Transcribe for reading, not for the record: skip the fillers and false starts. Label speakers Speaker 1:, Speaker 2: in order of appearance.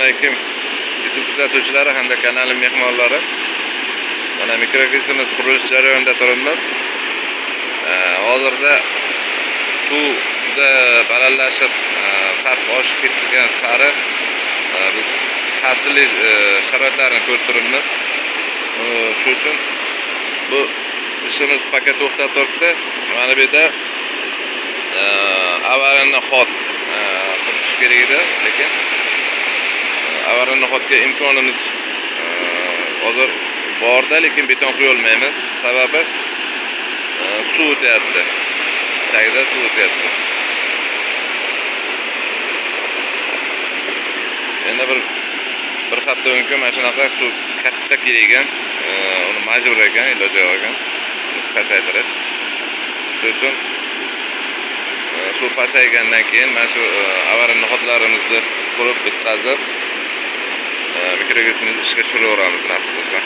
Speaker 1: alaykum YouTube kuzatuvchilari hamda kanalim mehmonlari. Mana mikroklimaimiz qurilish jarayonida turibmiz. Hozirda suv juda balandlashib, sathi oshib ketgan sari biz xavfsizlik sharoitlarini ko'rib turibmiz. Shu uchun bu ishimiz paket to'xtab turibdi. Mana bu yerda avarini xod qurish kerak edi, lekin avarini xodga imkonimiz hozir borda, lekin beton qo'ya olmaymiz. Sababi suv o'tyapti. Tagida suv o'tyapti. Endi bir hafta mumkin mana shunaqa suv katta kelgan, uni majbur ekan, iloji yo'q ekan pasaytirish. Shuning uchun suv pasaygandan keyin mana shu avarini xodlarimizni qurib bitkazib mikroklimaimizni ishga tushiraveramiz nasib bo'lsa.